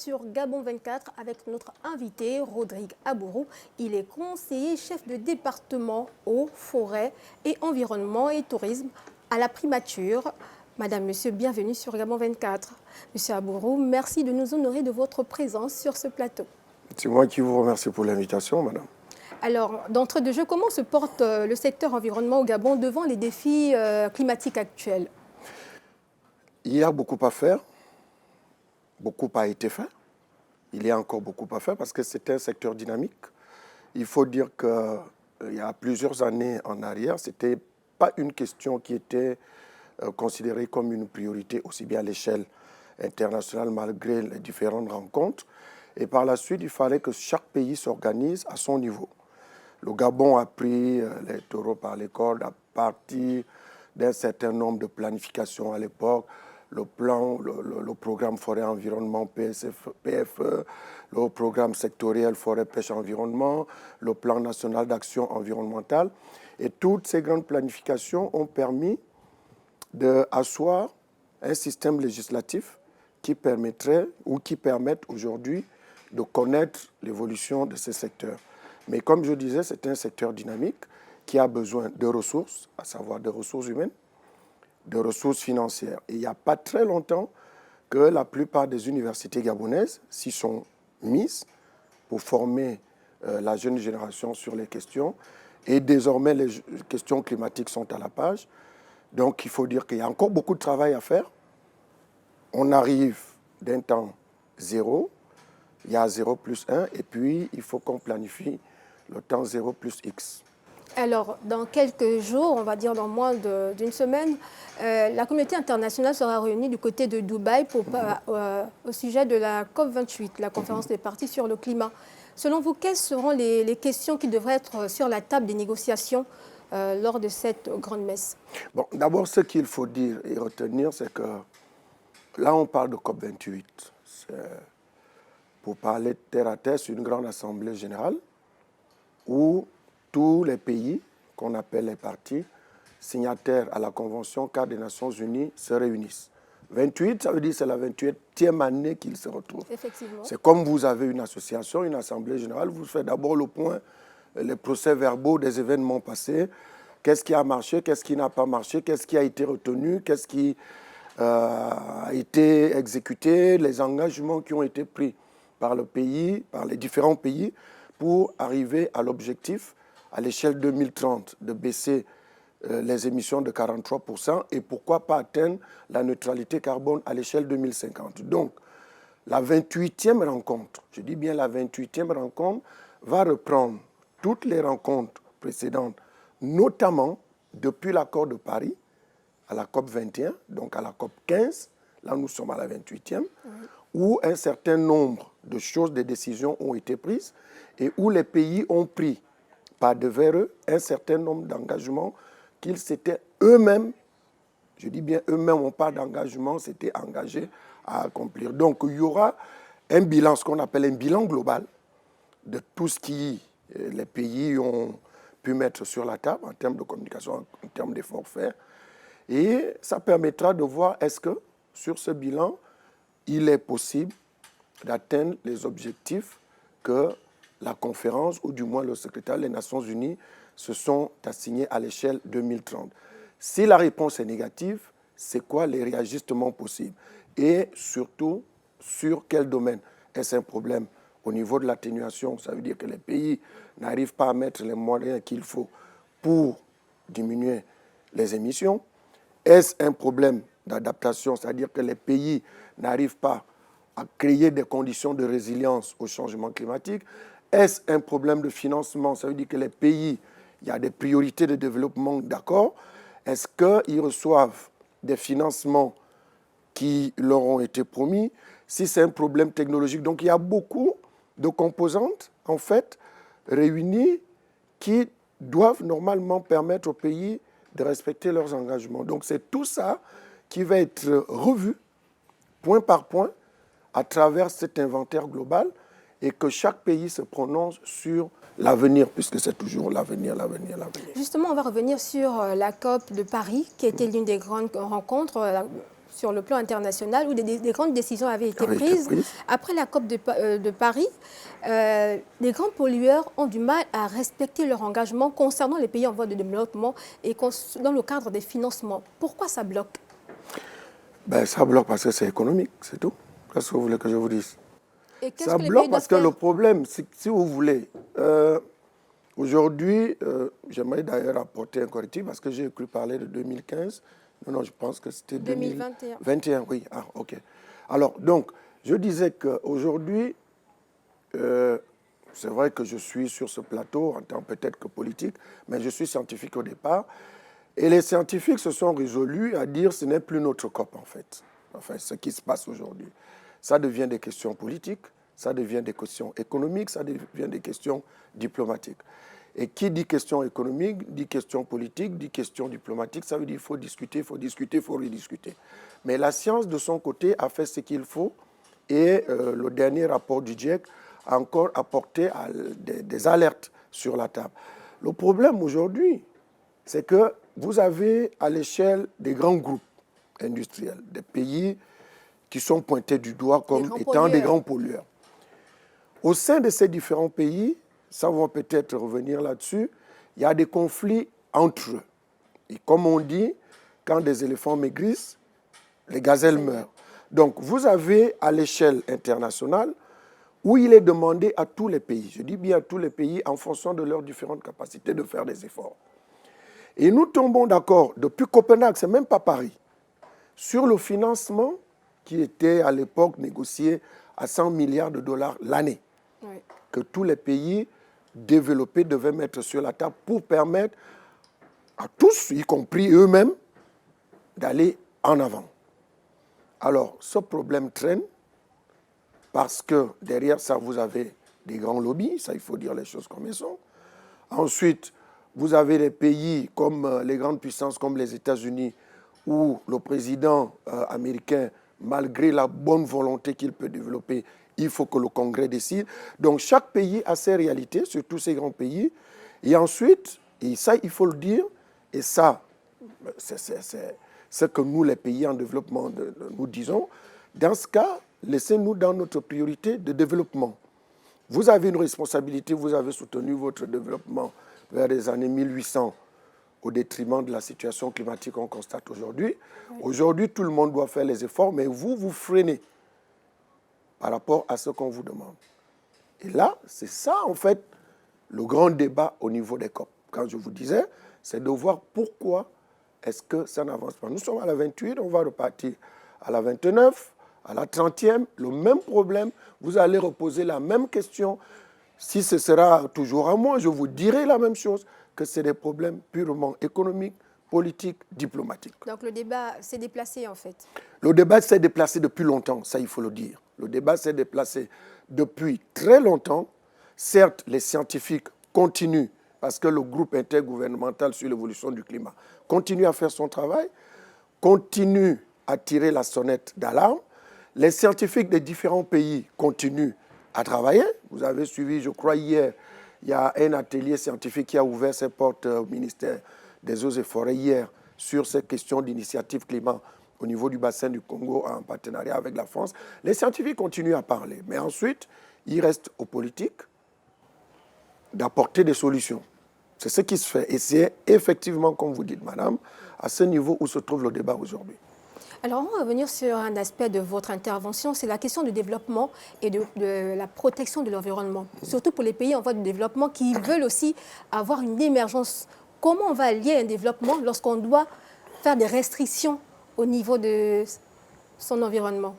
sur Gabon 24 avec notre invité Rodrigue Abourou. Il est conseiller chef de département eau, forêt et environnement et tourisme à la primature. Madame, monsieur, bienvenue sur Gabon 24. Monsieur Abourou, merci de nous honorer de votre présence sur ce plateau. C'est moi qui vous remercie pour l'invitation, madame. Alors, d'entrée de jeu, comment se porte le secteur environnement au Gabon devant les défis climatiques actuels? Il y a beaucoup à faire. Beaucoup a été fait. Il y a encore beaucoup à faire parce que c'est un secteur dynamique. Il faut dire qu'il y a plusieurs années en arrière, ce n'était pas une question qui était considérée comme une priorité aussi bien à l'échelle internationale malgré les différentes rencontres. Et par la suite, il fallait que chaque pays s'organise à son niveau. Le Gabon a pris les taureaux par les cordes à partir d'un certain nombre de planifications à l'époque. Le plan, le programme forêt-environnement PFE, le programme sectoriel forêt-pêche-environnement, le plan national d'action environnementale. Et toutes ces grandes planifications ont permis d'asseoir un système législatif qui permettrait ou qui permette aujourd'hui de connaître l'évolution de ces secteurs. Mais comme je disais, c'est un secteur dynamique qui a besoin de ressources, à savoir des ressources humaines, de ressources financières. Et il n'y a pas très longtemps que la plupart des universités gabonaises s'y sont mises pour former la jeune génération sur les questions. Et désormais, les questions climatiques sont à la page. Donc, il faut dire qu'il y a encore beaucoup de travail à faire. On arrive d'un temps zéro, il y a 0 plus 1, et puis il faut qu'on planifie le temps 0 plus X. Alors, dans quelques jours, on va dire dans moins d'une semaine, la communauté internationale sera réunie du côté de Dubaï au sujet de la COP28, la conférence des parties sur le climat. Selon vous, quelles seront les questions qui devraient être sur la table des négociations lors de cette grande messe? Bon, d'abord, ce qu'il faut dire et retenir, c'est que là, on parle de COP28. Pour parler terre à terre, c'est une grande assemblée générale où tous les pays, qu'on appelle les parties, signataires à la Convention cadre des Nations Unies, se réunissent. 28, ça veut dire que c'est la 28e année qu'ils se retrouvent. Effectivement. C'est comme vous avez une association, une assemblée générale, vous faites d'abord le point, les procès-verbaux des événements passés, qu'est-ce qui a marché, qu'est-ce qui n'a pas marché, qu'est-ce qui a été retenu, qu'est-ce qui a été exécuté, les engagements qui ont été pris par le pays, par les différents pays, pour arriver à l'objectif, à l'échelle 2030, de baisser les émissions de 43% et pourquoi pas atteindre la neutralité carbone à l'échelle 2050. Donc, la 28e rencontre, je dis bien la 28e rencontre, va reprendre toutes les rencontres précédentes, notamment depuis l'accord de Paris, à la COP 21, donc à la COP 15, là nous sommes à la 28e, où un certain nombre de choses, de décisions ont été prises et où les pays ont pris par devers eux un certain nombre d'engagements qu'ils s'étaient eux-mêmes, je dis bien eux-mêmes, n'ont pas d'engagement, s'étaient engagés à accomplir. Donc il y aura un bilan, ce qu'on appelle un bilan global de tout ce qui les pays ont pu mettre sur la table en termes de communication, en termes d'efforts faits. Et ça permettra de voir est-ce que sur ce bilan, il est possible d'atteindre les objectifs que la conférence, ou du moins le secrétaire des Nations Unies, se sont assignés à l'échelle 2030. Si la réponse est négative, c'est quoi les réajustements possibles? Et surtout, sur quel domaine? Est-ce un problème au niveau de l'atténuation? Ça veut dire que les pays n'arrivent pas à mettre les moyens qu'il faut pour diminuer les émissions. Est-ce un problème d'adaptation? C'est-à-dire que les pays n'arrivent pas à créer des conditions de résilience au changement climatique. Est-ce un problème de financement? Ça veut dire que les pays, il y a des priorités de développement, d'accord. Est-ce qu'ils reçoivent des financements qui leur ont été promis? Si c'est un problème technologique, donc il y a beaucoup de composantes, en fait, réunies qui doivent normalement permettre aux pays de respecter leurs engagements. Donc c'est tout ça qui va être revu, point par point, à travers cet inventaire global et que chaque pays se prononce sur l'avenir, puisque c'est toujours l'avenir, l'avenir, l'avenir. Justement, on va revenir sur la COP de Paris, qui était l'une des grandes rencontres, sur le plan international où des grandes décisions avaient été prises. Après la COP de Paris, les grands pollueurs ont du mal à respecter leur engagement concernant les pays en voie de développement et dans le cadre des financements. Pourquoi ça bloque? Ben, ça bloque parce que c'est économique, c'est tout. Qu'est-ce que vous voulez que je vous dise? Ça bloque parce que le problème, si vous voulez, aujourd'hui, j'aimerais d'ailleurs apporter un correctif parce que j'ai cru parler de 2015. Non, je pense que c'était 2021. 2021, oui. Ah, ok. Alors, donc, je disais qu'aujourd'hui, c'est vrai que je suis sur ce plateau en tant peut-être que politique, mais je suis scientifique au départ. Et les scientifiques se sont résolus à dire que ce n'est plus notre COP, en fait. Enfin, ce qui se passe aujourd'hui. Ça devient des questions politiques, ça devient des questions économiques, ça devient des questions diplomatiques. Et qui dit question économique, dit question politique, dit question diplomatique, ça veut dire qu'il faut discuter, il faut discuter, il faut rediscuter. Mais la science, de son côté, a fait ce qu'il faut et le dernier rapport du GIEC a encore apporté des alertes sur la table. Le problème aujourd'hui, c'est que vous avez à l'échelle des grands groupes industriels, des pays qui sont pointés du doigt comme étant des grands pollueurs. Au sein de ces différents pays, ça va peut-être revenir là-dessus, il y a des conflits entre eux. Et comme on dit, quand des éléphants maigrissent, les gazelles meurent. Donc vous avez à l'échelle internationale où il est demandé à tous les pays, je dis bien à tous les pays, en fonction de leurs différentes capacités de faire des efforts. Et nous tombons d'accord, depuis Copenhague, ce n'est même pas Paris, sur le financement qui était à l'époque négocié à 100 milliards de dollars l'année, que tous les pays développés devaient mettre sur la table pour permettre à tous, y compris eux-mêmes, d'aller en avant. Alors, ce problème traîne parce que derrière ça, vous avez des grands lobbies, ça il faut dire les choses comme elles sont. Ensuite, vous avez des pays comme les grandes puissances comme les États-Unis où le président américain, malgré la bonne volonté qu'il peut développer, il faut que le Congrès décide. Donc chaque pays a ses réalités, surtout ces grands pays. Et ensuite, et ça il faut le dire, et ça c'est ce que nous les pays en développement nous disons, dans ce cas, laissez-nous dans notre priorité de développement. Vous avez une responsabilité, vous avez soutenu votre développement vers les années 1800 au détriment de la situation climatique qu'on constate aujourd'hui. Oui. Aujourd'hui, tout le monde doit faire les efforts, mais vous, vous freinez par rapport à ce qu'on vous demande. Et là, c'est ça, en fait, le grand débat au niveau des COP. Quand je vous disais, c'est de voir pourquoi est-ce que ça n'avance pas. Nous sommes à la 28, on va repartir à la 29, à la 30e, le même problème. Vous allez reposer la même question. Si ce sera toujours à moi, je vous dirai la même chose, que c'est des problèmes purement économiques, politiques, diplomatiques. Donc le débat s'est déplacé en fait. Le débat s'est déplacé depuis longtemps, ça il faut le dire. Le débat s'est déplacé depuis très longtemps. Certes, les scientifiques continuent, parce que le groupe intergouvernemental sur l'évolution du climat continue à faire son travail, continue à tirer la sonnette d'alarme. Les scientifiques des différents pays continuent à travailler. Vous avez suivi, je crois, hier, il y a un atelier scientifique qui a ouvert ses portes au ministère des Eaux et Forêts hier sur ces questions d'initiative climat au niveau du bassin du Congo en partenariat avec la France. Les scientifiques continuent à parler, mais ensuite, il reste aux politiques d'apporter des solutions. C'est ce qui se fait. Et c'est effectivement, comme vous dites, madame, à ce niveau où se trouve le débat aujourd'hui. Alors, on va revenir sur un aspect de votre intervention, c'est la question du développement et de la protection de l'environnement, surtout pour les pays en voie de développement qui veulent aussi avoir une émergence. Comment on va allier un développement lorsqu'on doit faire des restrictions au niveau de son environnement?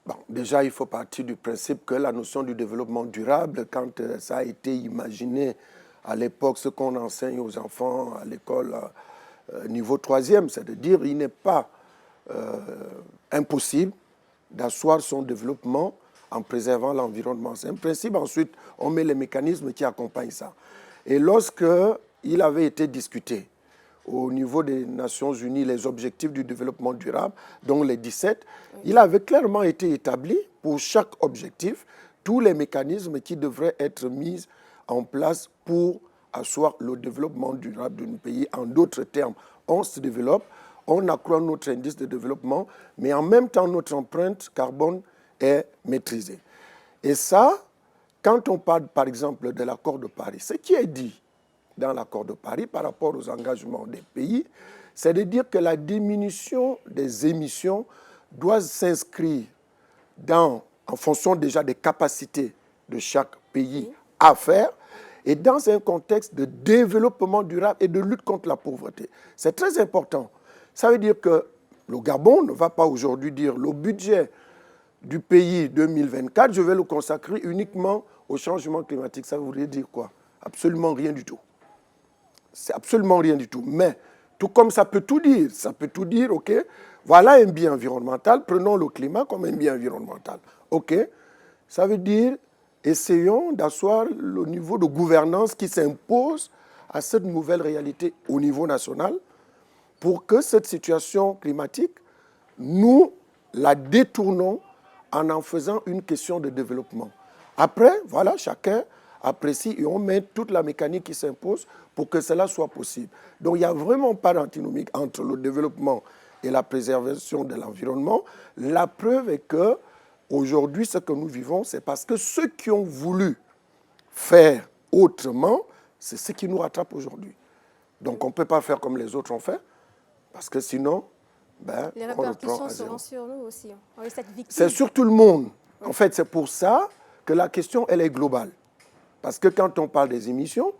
Bon, déjà, il faut partir du principe que la notion du développement durable, quand ça a été imaginé à l'époque, ce qu'on enseigne aux enfants à l'école niveau 3e, c'est de dire qu'il n'est pas impossible d'asseoir son développement en préservant l'environnement. C'est un principe. Ensuite, on met les mécanismes qui accompagnent ça. Et lorsqu'il avait été discuté au niveau des Nations Unies, les objectifs du développement durable, dont les 17, il avait clairement été établi pour chaque objectif tous les mécanismes qui devraient être mis en place pour asseoir le développement durable d'un pays. En d'autres termes, on se développe, on accroît notre indice de développement, mais en même temps, notre empreinte carbone est maîtrisée. Et ça, quand on parle, par exemple, de l'accord de Paris, ce qui est dit dans l'accord de Paris par rapport aux engagements des pays, c'est de dire que la diminution des émissions doit s'inscrire en fonction déjà des capacités de chaque pays à faire, et dans un contexte de développement durable et de lutte contre la pauvreté. C'est très important. Ça veut dire que le Gabon ne va pas aujourd'hui dire le budget du pays 2024, je vais le consacrer uniquement au changement climatique. Ça voudrait dire quoi? Absolument rien du tout. C'est absolument rien du tout. Mais tout comme ça peut tout dire, OK, voilà un bien environnemental, prenons le climat comme un bien environnemental. OK, ça veut dire, essayons d'asseoir le niveau de gouvernance qui s'impose à cette nouvelle réalité au niveau national pour que cette situation climatique, nous la détournons en faisant une question de développement. Après, voilà, chacun apprécie et on met toute la mécanique qui s'impose pour que cela soit possible. Donc, il n'y a vraiment pas d'antinomie entre le développement et la préservation de l'environnement. La preuve est que aujourd'hui, ce que nous vivons, c'est parce que ceux qui ont voulu faire autrement, c'est ce qui nous rattrape aujourd'hui. Donc, on ne peut pas faire comme les autres ont fait, parce que sinon, les répercussions seront sur nous aussi. C'est sur tout le monde. En fait, c'est pour ça que la question, elle est globale. Parce que quand on parle des émissions,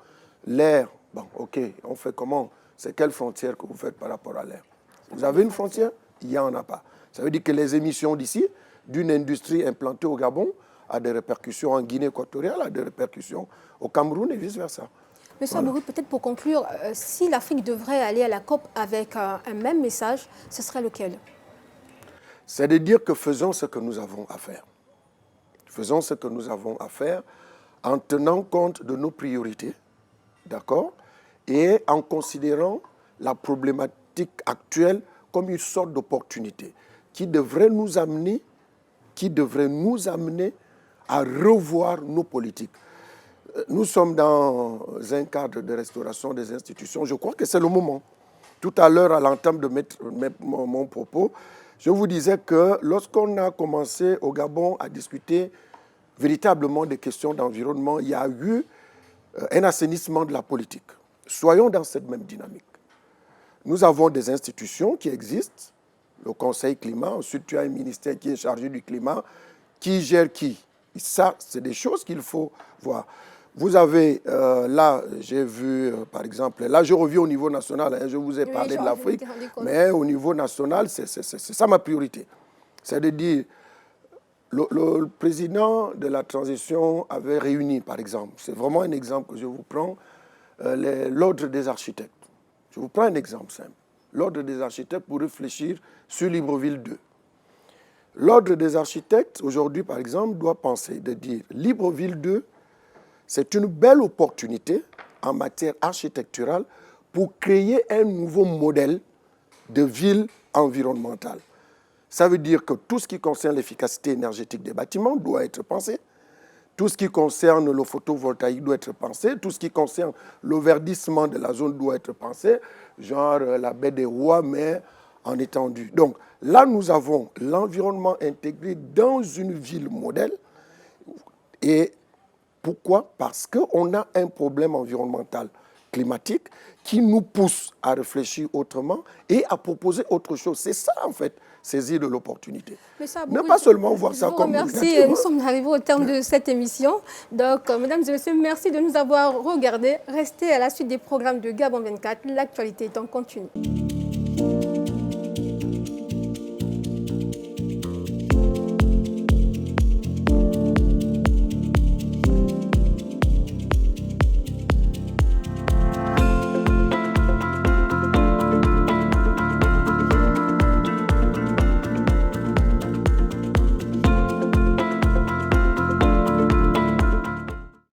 l'air, bon, OK, on fait comment? C'est quelle frontière que vous faites par rapport à l'air? Vous avez une frontière? Il n'y en a pas. Ça veut dire que les émissions d'ici, d'une industrie implantée au Gabon, a des répercussions en Guinée équatoriale, a des répercussions au Cameroun et vice-versa. Monsieur Abourou, peut-être pour conclure, si l'Afrique devrait aller à la COP avec un même message, ce serait lequel? C'est de dire que faisons ce que nous avons à faire. Faisons ce que nous avons à faire en tenant compte de nos priorités, d'accord, et en considérant la problématique actuelle comme une sorte d'opportunité qui devrait nous amener à revoir nos politiques. Nous sommes dans un cadre de restauration des institutions. Je crois que c'est le moment. Tout à l'heure, à l'entame de mon propos, je vous disais que lorsqu'on a commencé au Gabon à discuter véritablement des questions d'environnement, il y a eu un assainissement de la politique. Soyons dans cette même dynamique. Nous avons des institutions qui existent, le Conseil climat, ensuite tu as un ministère qui est chargé du climat, qui gère qui. Et ça, c'est des choses qu'il faut voir. Vous avez, là, j'ai vu, par exemple, là, je reviens au niveau national, hein, je vous ai parlé de l'Afrique, mais au niveau national, c'est ça ma priorité. C'est de dire, le président de la transition avait réuni, par exemple, c'est vraiment un exemple que je vous prends, l'ordre des architectes. Je vous prends un exemple simple. L'ordre des architectes pour réfléchir sur Libreville 2. L'ordre des architectes, aujourd'hui, par exemple, doit penser de dire Libreville 2, c'est une belle opportunité en matière architecturale pour créer un nouveau modèle de ville environnementale. Ça veut dire que tout ce qui concerne l'efficacité énergétique des bâtiments doit être pensé. Tout ce qui concerne le photovoltaïque doit être pensé. Tout ce qui concerne le verdissement de la zone doit être pensé. Genre la baie des Rois, mais en étendue. Donc là, nous avons l'environnement intégré dans une ville modèle. Et pourquoi? Parce qu'on a un problème environnemental climatique qui nous pousse à réfléchir autrement et à proposer autre chose. C'est ça, en fait, saisir de l'opportunité. Ne pas seulement voir ça comme... Merci. Nous sommes arrivés au terme de cette émission. Donc, mesdames et messieurs, merci de nous avoir regardés. Restez à la suite des programmes de Gabon 24. L'actualité est en continu.